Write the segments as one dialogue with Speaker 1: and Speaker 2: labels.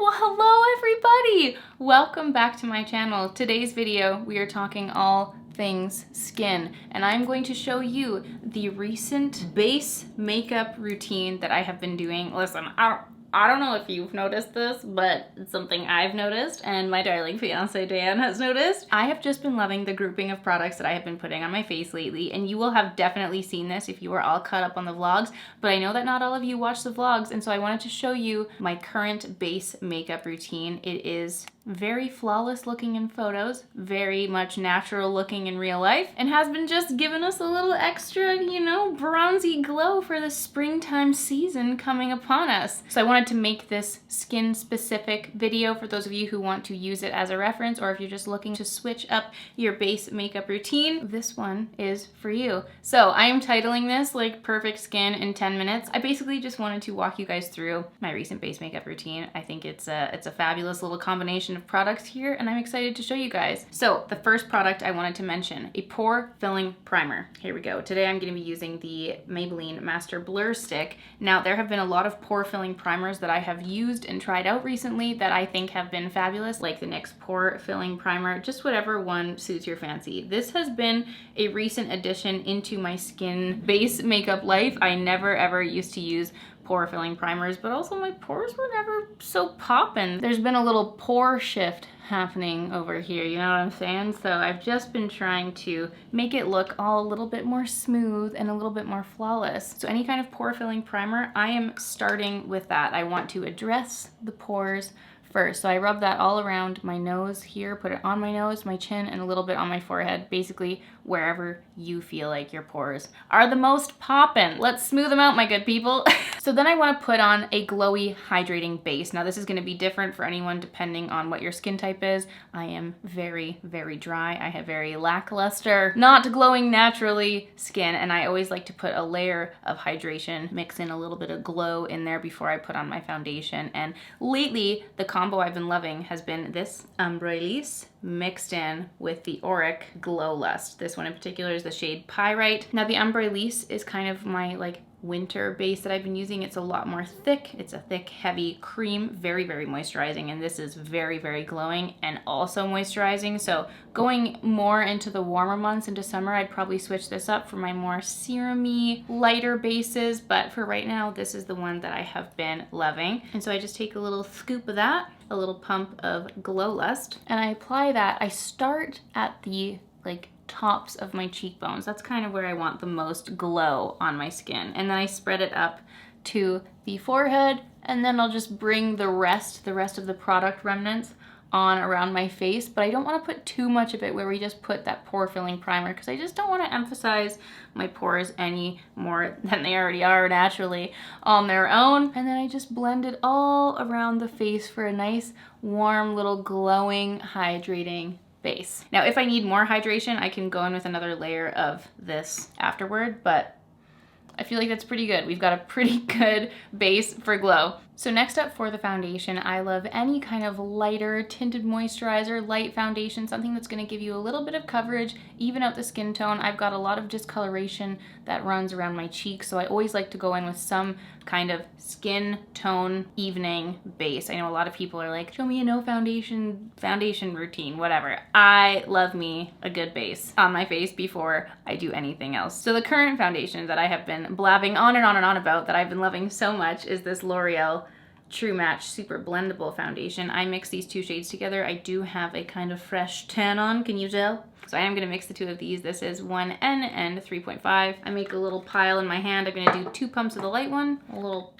Speaker 1: Well, hello everybody! Welcome back to my channel. Today's video, we are talking all things skin, and I'm going to show you the recent base makeup routine that I have been doing. Listen, I don't know if you've noticed this, but it's something I've noticed and my darling fiance Dan has noticed. I have just been loving the grouping of products that I have been putting on my face lately, and you will have definitely seen this if you are all caught up on the vlogs, but I know that not all of you watch the vlogs, and so I wanted to show you my current base makeup routine. It is very flawless looking in photos, very much natural looking in real life, and has been just giving us a little extra, you know, bronzy glow for the springtime season coming upon us. So I wanted to make this skin specific video for those of you who want to use it as a reference, or if you're just looking to switch up your base makeup routine, this one is for you. So I am titling this like Perfect Skin in 10 minutes. I basically just wanted to walk you guys through my recent base makeup routine. I think it's a fabulous little combination of products here, and I'm excited to show you guys. So the first product I wanted to mention, a pore filling primer. Here we go. Today I'm going to be using the Maybelline Master Blur Stick. Now there have been a lot of pore filling primers that I have used and tried out recently that I think have been fabulous, like the NYX pore filling primer, just whatever one suits your fancy. This has been a recent addition into my skin base makeup life. I never ever used to use pore filling primers, but also my pores were never so poppin'. There's been a little pore shift happening over here, you know what I'm saying? So I've just been trying to make it look all a little bit more smooth and a little bit more flawless. So any kind of pore filling primer, I am starting with that. I want to address the pores first. So I rub that all around my nose here, put it on my nose, my chin, and a little bit on my forehead, basically wherever you feel like your pores are the most poppin'. Let's smooth them out, my good people. So then I want to put on a glowy hydrating base. Now this is going to be different for anyone depending on what your skin type is. I am very, very dry. I have very lackluster, not glowing naturally skin, and I always like to put a layer of hydration, mix in a little bit of glow in there before I put on my foundation. And lately, the combo I've been loving has been this Ombre Lisse mixed in with the Auric Glow Lust. This one in particular is the shade Pyrite. Now the Ombre Lisse is kind of my like winter base that I've been using. It's a lot more thick. It's a thick, heavy cream, very, very moisturizing, and this is very, very glowing and also moisturizing. So going more into the warmer months into summer, I'd probably switch this up for my more serum-y, lighter bases, but for right now, this is the one that I have been loving. And so I just take a little scoop of that, a little pump of Glow Lust, and I apply that. I start at the like tops of my cheekbones. That's kind of where I want the most glow on my skin. And then I spread it up to the forehead, and then I'll just bring the rest of the product remnants on around my face, but I don't want to put too much of it where we just put that pore filling primer, because I just don't want to emphasize my pores any more than they already are naturally on their own. And then I just blend it all around the face for a nice warm little glowing hydrating base. Now if I need more hydration, I can go in with another layer of this afterward, but I feel like that's pretty good. We've got a pretty good base for glow. So next up for the foundation, I love any kind of lighter tinted moisturizer, light foundation, something that's gonna give you a little bit of coverage, even out the skin tone. I've got a lot of discoloration that runs around my cheeks, so I always like to go in with some kind of skin tone evening base. I know a lot of people are like, show me a no foundation routine, whatever. I love me a good base on my face before I do anything else. So the current foundation that I have been blabbing on and on and on about that I've been loving so much is this L'Oreal True Match Super Blendable Foundation. I mix these two shades together. I do have a kind of fresh tan on, can you tell? So I am gonna mix the two of these. This is 1N and 3.5. I make a little pile in my hand. I'm gonna do 2 pumps of the light one, a little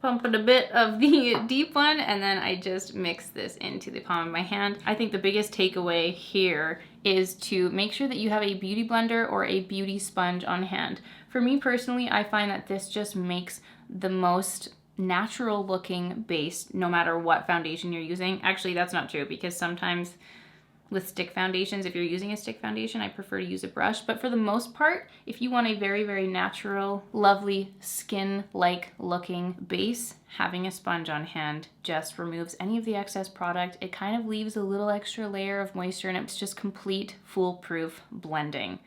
Speaker 1: pump and a bit of the deep one, and then I just mix this into the palm of my hand. I think the biggest takeaway here is to make sure that you have a beauty blender or a beauty sponge on hand. For me personally, I find that this just makes the most natural looking base no matter what foundation you're using. Actually, that's not true, because sometimes with stick foundations, if you're using a stick foundation, I prefer to use a brush. But for the most part, if you want a very, very natural, lovely skin-like looking base, having a sponge on hand just removes any of the excess product. It kind of leaves a little extra layer of moisture, and it's just complete foolproof blending.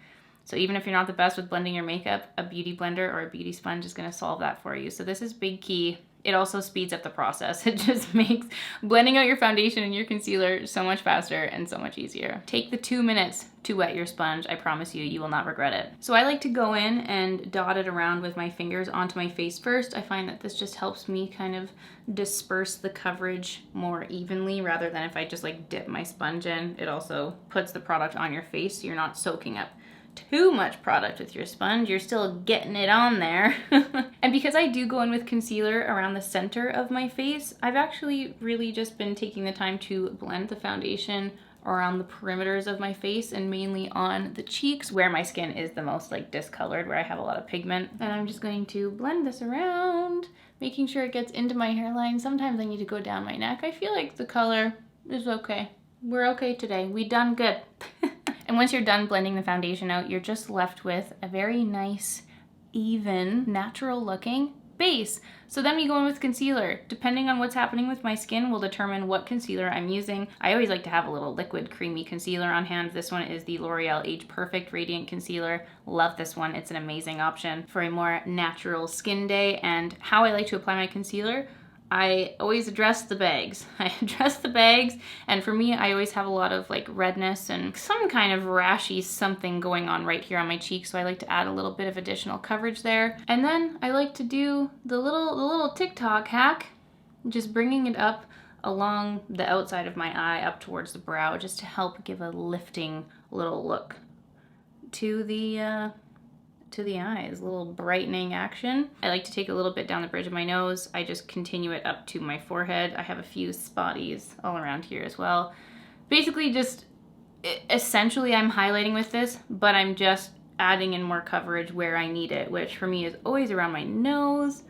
Speaker 1: So even if you're not the best with blending your makeup, a beauty blender or a beauty sponge is gonna solve that for you. So this is big key it also speeds up the process. It just makes blending out your foundation and your concealer so much faster and so much easier. Take the 2 minutes to wet your sponge. I promise you, you will not regret it. So I like to go in and dot it around with my fingers onto my face first. I find that this just helps me kind of disperse the coverage more evenly rather than if I just like dip my sponge in. It also puts the product on your face so you're not soaking up too much product with your sponge. You're still getting it on there. And because I do go in with concealer around the center of my face, I've actually really just been taking the time to blend the foundation around the perimeters of my face and mainly on the cheeks where my skin is the most like discolored, where I have a lot of pigment. And I'm just going to blend this around, making sure it gets into my hairline. Sometimes I need to go down my neck. I feel like the color is okay. We're okay today. We done good. And once you're done blending the foundation out, you're just left with a very nice, even, natural looking base. So then we go in with concealer. Depending on what's happening with my skin will determine what concealer I'm using. I always like to have a little liquid creamy concealer on hand. This one is the L'Oreal Age Perfect Radiant Concealer. Love this one. It's an amazing option for a more natural skin day. And how I like to apply my concealer, I always address the bags. I address the bags, and for me, I always have a lot of like redness and some kind of rashy something going on right here on my cheek, so I like to add a little bit of additional coverage there. And then I like to do the little TikTok hack, just bringing it up along the outside of my eye up towards the brow, just to help give a lifting little look to the eyes, a little brightening action. I like to take a little bit down the bridge of my nose. I just continue it up to my forehead. I have a few spotties all around here as well. Basically just, essentially I'm highlighting with this, but I'm just adding in more coverage where I need it, which for me is always around my nose,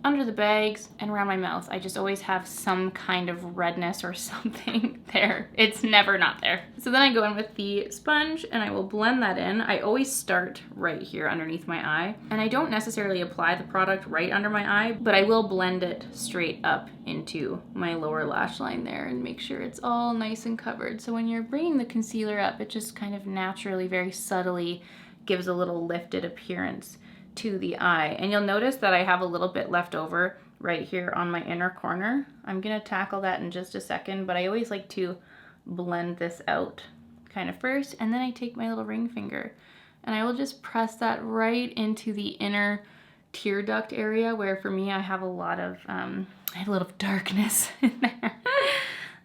Speaker 1: under the bags, and around my mouth. I just always have some kind of redness or something there. It's never not there. So then I go in with the sponge and I will blend that in. I always start right here underneath my eye, and I don't necessarily apply the product right under my eye, but I will blend it straight up into my lower lash line there and make sure it's all nice and covered. So when you're bringing the concealer up, it just kind of naturally, very subtly gives a little lifted appearance to the eye. And you'll notice that I have a little bit left over right here on my inner corner. I'm gonna tackle that in just a second, but I always like to blend this out kind of first, and then I take my little ring finger and I will just press that right into the inner tear duct area, where for me I have a lot of darkness in there.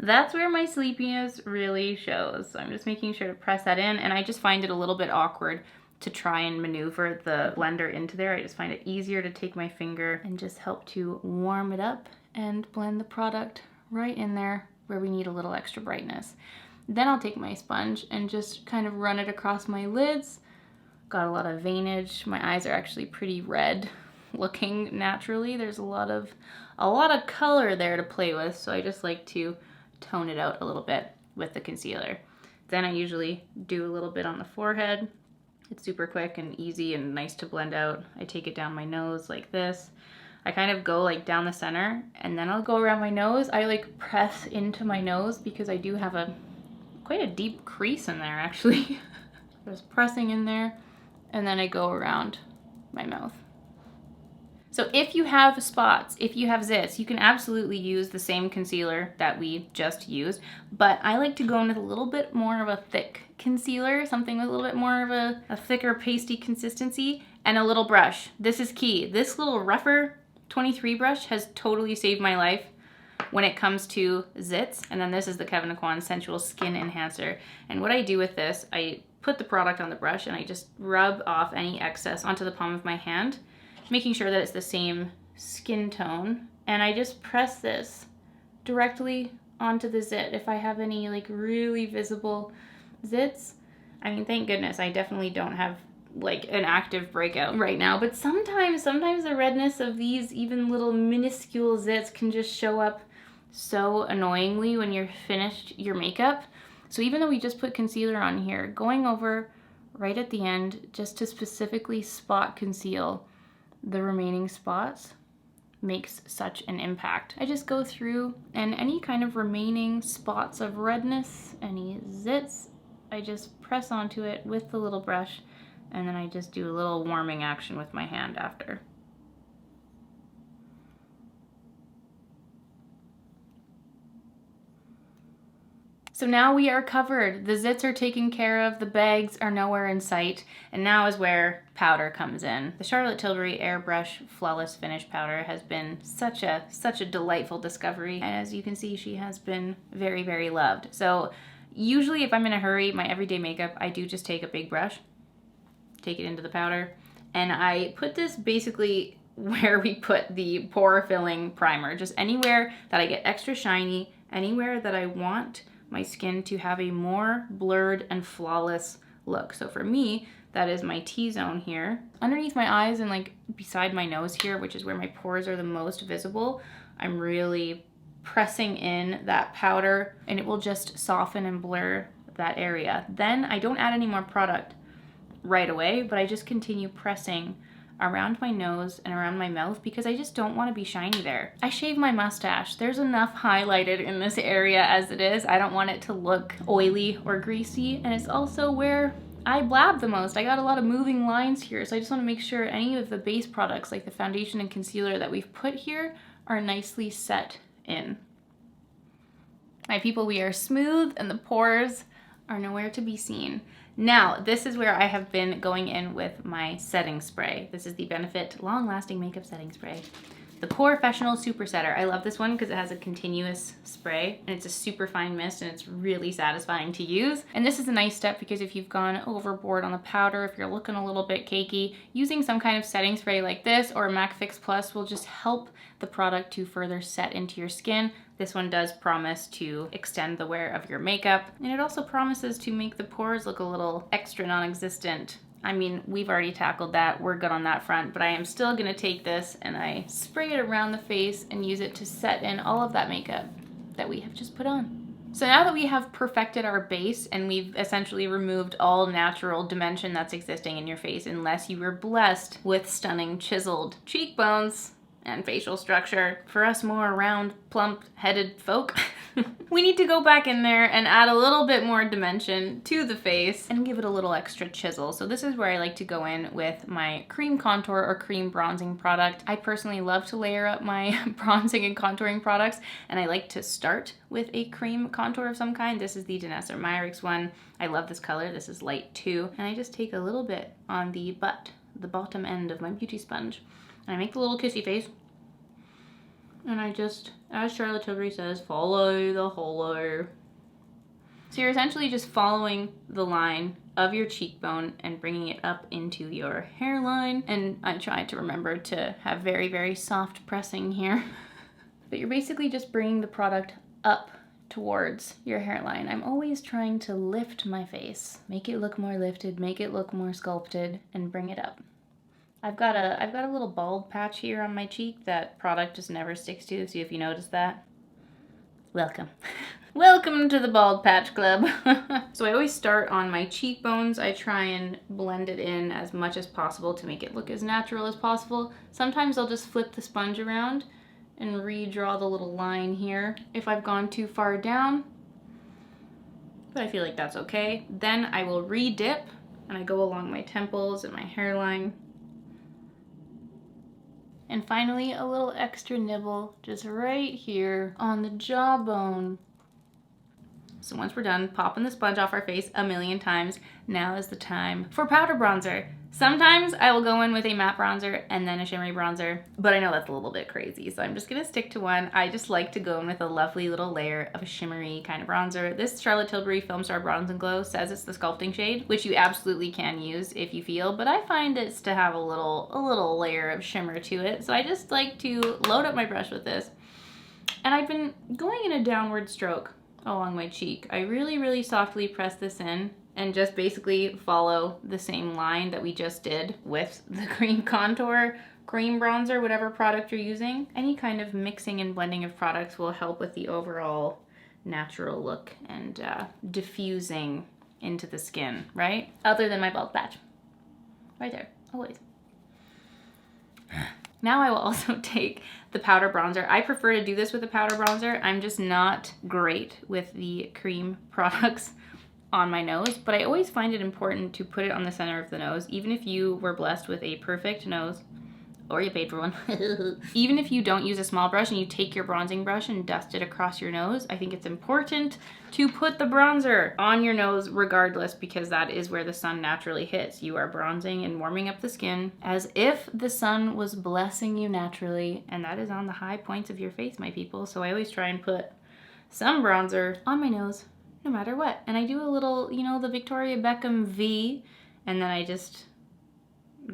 Speaker 1: That's where my sleepiness really shows. So I'm just making sure to press that in, and I just find it a little bit awkward to try and maneuver the blender into there. I just find it easier to take my finger and just help to warm it up and blend the product right in there where we need a little extra brightness. Then I'll take my sponge and just kind of run it across my lids. Got a lot of veinage. My eyes are actually pretty red looking naturally. There's a lot of color there to play with, so I just like to tone it out a little bit with the concealer. Then I usually do a little bit on the forehead. It's super quick and easy and nice to blend out. I take it down my nose like this. I kind of go like down the center, and then I'll go around my nose. I like press into my nose because I do have quite a deep crease in there actually. Just pressing in there, and then I go around my mouth. So if you have spots, if you have zits, you can absolutely use the same concealer that we just used, but I like to go in with a little bit more of a thick concealer, something with a little bit more of a thicker pasty consistency, and a little brush. This is key. This little rougher 23 brush has totally saved my life when it comes to zits. And then this is the KEVYN Sensual Skin Enhancer. And what I do with this, I put the product on the brush and I just rub off any excess onto the palm of my hand, making sure that it's the same skin tone. And I just press this directly onto the zit. If I have any like really visible zits, I mean, thank goodness I definitely don't have like an active breakout right now, but sometimes the redness of these even little minuscule zits can just show up so annoyingly when you're finished your makeup. So even though we just put concealer on here, going over right at the end just to specifically spot conceal the remaining spots makes such an impact. I just go through, and any kind of remaining spots of redness, any zits, I just press onto it with the little brush, and then I just do a little warming action with my hand after. So now we are covered. The zits are taken care of, the bags are nowhere in sight, and now is where powder comes in. The Charlotte Tilbury Airbrush Flawless Finish Powder has been such a delightful discovery, and as you can see, she has been very, very loved. So usually if I'm in a hurry, my everyday makeup, I do just take a big brush, take it into the powder, and I put this basically where we put the pore filling primer, just anywhere that I get extra shiny, anywhere that I want my skin to have a more blurred and flawless look. So for me, that is my T-zone here. Underneath my eyes and like beside my nose here, which is where my pores are the most visible, I'm really pressing in that powder and it will just soften and blur that area. Then I don't add any more product right away, but I just continue pressing around my nose and around my mouth because I just don't want to be shiny there. I shave my mustache. There's enough highlighted in this area as it is. I don't want it to look oily or greasy, and it's also where I blab the most. I got a lot of moving lines here, so I just want to make sure any of the base products like the foundation and concealer that we've put here are nicely set in. My people, we are smooth and the pores are nowhere to be seen. Now, this is where I have been going in with my setting spray. This is the Benefit Long Lasting Makeup Setting Spray. The Porefessional Super Setter. I love this one because it has a continuous spray and it's a super fine mist and it's really satisfying to use. And this is a nice step because if you've gone overboard on the powder, if you're looking a little bit cakey, using some kind of setting spray like this or MAC Fix Plus will just help the product to further set into your skin. This one does promise to extend the wear of your makeup, and it also promises to make the pores look a little extra non-existent. I mean, we've already tackled that, we're good on that front, but I am still gonna take this and I spray it around the face and use it to set in all of that makeup that we have just put on. So now that we have perfected our base and we've essentially removed all natural dimension that's existing in your face, unless you were blessed with stunning chiseled cheekbones and facial structure, for us more round, plump-headed folk, we need to go back in there and add a little bit more dimension to the face and give it a little extra chisel. So this is where I like to go in with my cream contour or cream bronzing product. I personally love to layer up my bronzing and contouring products, and I like to start with a cream contour of some kind. This is the DANESSA MYRICKS one. I love this color. This is light 2. And I just take a little bit on the butt, the bottom end of my beauty sponge. And I make the little kissy face. And I just, as Charlotte Tilbury says, follow the holo. So you're essentially just following the line of your cheekbone and bringing it up into your hairline. And I try to remember to have very, very soft pressing here. But you're basically just bringing the product up towards your hairline. I'm always trying to lift my face, make it look more lifted, make it look more sculpted, and bring it up. I've got a little bald patch here on my cheek that product just never sticks to, so if you notice that, welcome. Welcome to the Bald Patch Club. So I always start on my cheekbones. I try and blend it in as much as possible to make it look as natural as possible. Sometimes I'll just flip the sponge around and redraw the little line here if I've gone too far down, but I feel like that's okay. Then I will re-dip and I go along my temples and my hairline. And finally, a little extra nibble just right here on the jawbone. So once we're done popping the sponge off our face a million times, now is the time for powder bronzer. Sometimes I will go in with a matte bronzer and then a shimmery bronzer, but I know that's a little bit crazy, so I'm just gonna stick to one. I just like to go in with a lovely little layer of a shimmery kind of bronzer. This Charlotte Tilbury Filmstar Bronze and Glow says it's the sculpting shade, which you absolutely can use if you feel, but I find it's to have a little layer of shimmer to it. So I just like to load up my brush with this. And I've been going in a downward stroke along my cheek. I really, really softly press this in and just basically follow the same line that we just did with the cream contour, cream bronzer, whatever product you're using. Any kind of mixing and blending of products will help with the overall natural look and diffusing into the skin, right? Other than my bald patch. Right there, always. Now I will also take the powder bronzer. I prefer to do this with a powder bronzer. I'm just not great with the cream products on my nose, but I always find it important to put it on the center of the nose. Even if you were blessed with a perfect nose, or you paid for one. Even if you don't use a small brush and you take your bronzing brush and dust it across your nose, I think it's important to put the bronzer on your nose regardless, because that is where the sun naturally hits. You are bronzing and warming up the skin as if the sun was blessing you naturally, and that is on the high points of your face, my people. So I always try and put some bronzer on my nose no matter what. And I do a little, you know, the Victoria Beckham V, and then I just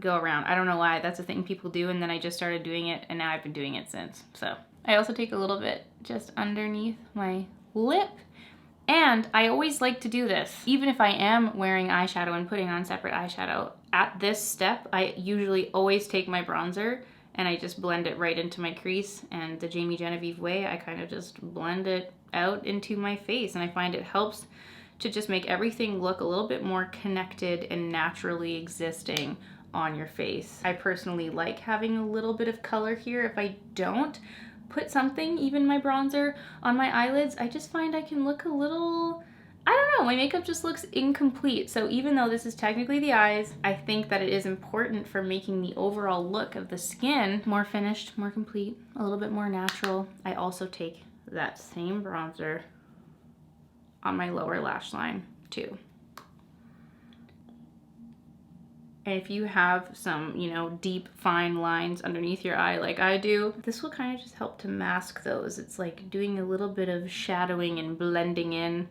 Speaker 1: go around. I don't know why, that's a thing people do, and then I just started doing it, and now I've been doing it since. So I also take a little bit just underneath my lip, and I always like to do this even if I am wearing eyeshadow and putting on separate eyeshadow. At this step, I usually always take my bronzer and I just blend it right into my crease, and the Jamie Genevieve way, I kind of just blend it out into my face, and I find it helps to just make everything look a little bit more connected and naturally existing on your face. I personally like having a little bit of color here. If I don't put something, even my bronzer, on my eyelids, I just find I can look a little, I don't know, my makeup just looks incomplete. So even though this is technically the eyes, I think that it is important for making the overall look of the skin more finished, more complete, a little bit more natural. I also take that same bronzer on my lower lash line too. And if you have some, you know, deep, fine lines underneath your eye like I do, this will kind of just help to mask those. It's like doing a little bit of shadowing and blending in.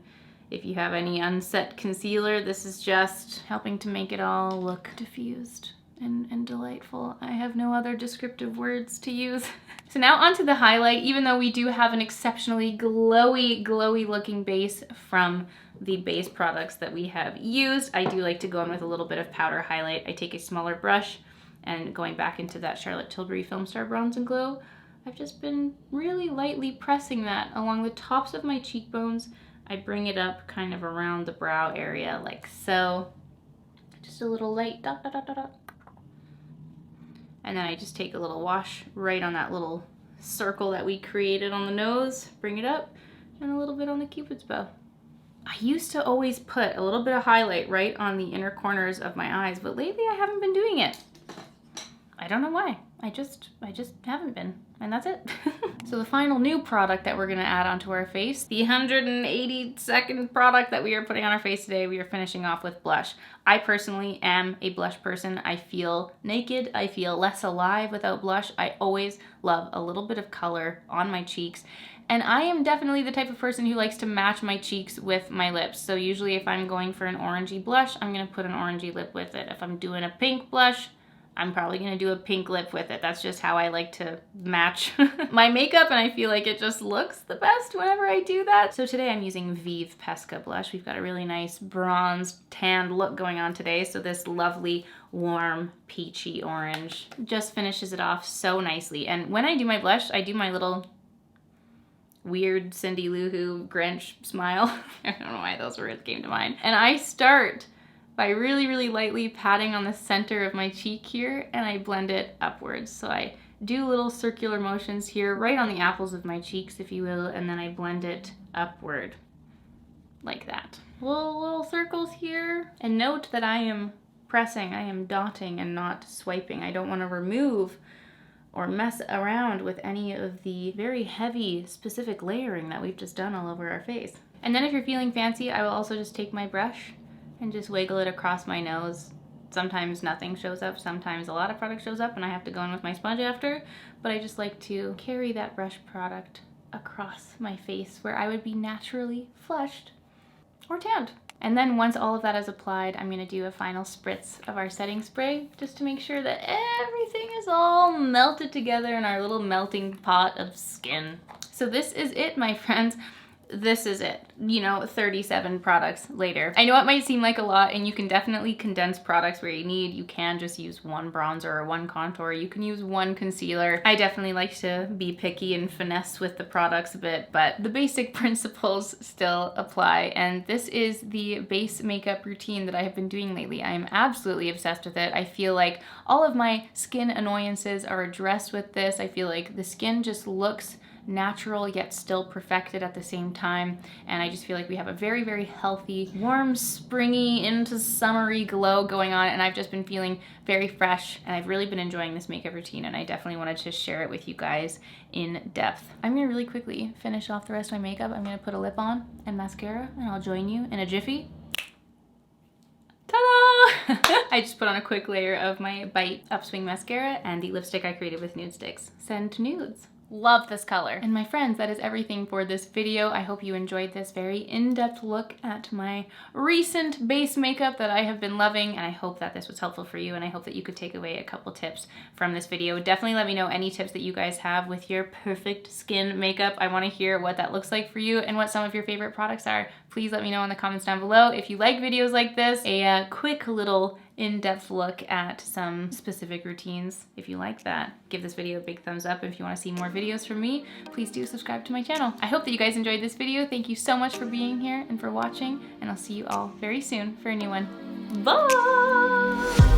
Speaker 1: If you have any unset concealer, this is just helping to make it all look diffused and delightful. I have no other descriptive words to use. So now onto the highlight. Even though we do have an exceptionally glowy looking base from the base products that we have used, I do like to go in with a little bit of powder highlight. I take a smaller brush, and going back into that Charlotte Tilbury Filmstar Bronze and Glow, I've just been really lightly pressing that along the tops of my cheekbones. I bring it up kind of around the brow area like so. Just a little light dot dot dot dot dot. And then I just take a little wash right on that little circle that we created on the nose, bring it up, and a little bit on the Cupid's bow. I used to always put a little bit of highlight right on the inner corners of my eyes, but lately I haven't been doing it. I don't know why. I just haven't been, and that's it. So the final new product that we're gonna add onto our face, the 182nd product that we are putting on our face today, we are finishing off with blush. I personally am a blush person. I feel naked, I feel less alive without blush. I always love a little bit of color on my cheeks. And I am definitely the type of person who likes to match my cheeks with my lips. So usually if I'm going for an orangey blush, I'm gonna put an orangey lip with it. If I'm doing a pink blush, I'm probably gonna do a pink lip with it. That's just how I like to match my makeup, and I feel like it just looks the best whenever I do that. So today I'm using VIEVE Pesca blush. We've got a really nice bronze tanned look going on today, so this lovely warm peachy orange just finishes it off so nicely. And when I do my blush, I do my little weird Cindy Lou Who Grinch smile. I don't know why those words came to mind. And I start by really lightly patting on the center of my cheek here, and I blend it upwards. So I do little circular motions here, right on the apples of my cheeks, if you will, and then I blend it upward, like that. Little circles here. And note that I am pressing, I am dotting and not swiping. I don't want to remove or mess around with any of the very heavy specific layering that we've just done all over our face. And then if you're feeling fancy, I will also just take my brush and just wiggle it across my nose. Sometimes nothing shows up, sometimes a lot of product shows up and I have to go in with my sponge after, but I just like to carry that brush product across my face where I would be naturally flushed or tanned. And then once all of that is applied, I'm gonna do a final spritz of our setting spray just to make sure that everything is all melted together in our little melting pot of skin. So this is it, my friends. This is it, you know, 37 products later. I know it might seem like a lot, and you can definitely condense products where you can just use one bronzer or one contour. You can use one concealer. I definitely like to be picky and finesse with the products a bit, but the basic principles still apply. And this is the base makeup routine that I have been doing lately. I am absolutely obsessed with it. I feel like all of my skin annoyances are addressed with this. I feel like the skin just looks natural yet still perfected at the same time. And I just feel like we have a very, very healthy, warm, springy into summery glow going on, and I've just been feeling very fresh, and I've really been enjoying this makeup routine, and I definitely wanted to share it with you guys in depth. I'm gonna really quickly finish off the rest of my makeup. I'm gonna put a lip on and mascara, and I'll join you in a jiffy. Ta-da! I just put on a quick layer of my Bite Upswing mascara and the lipstick I created with nude sticks. Send nudes. Love this color. And my friends, that is everything for this video. I hope you enjoyed this very in-depth look at my recent base makeup that I have been loving, and I hope that this was helpful for you, and I hope that you could take away a couple tips from this video. Definitely let me know any tips that you guys have with your perfect skin makeup. I want to hear what that looks like for you and what some of your favorite products are. Please let me know in the comments down below. If you like videos like this, a quick little in-depth look at some specific routines. If you like that, give this video a big thumbs up. If you want to see more videos from me, please do subscribe to my channel. I hope that you guys enjoyed this video. Thank you so much for being here and for watching, and I'll see you all very soon for a new one. Bye!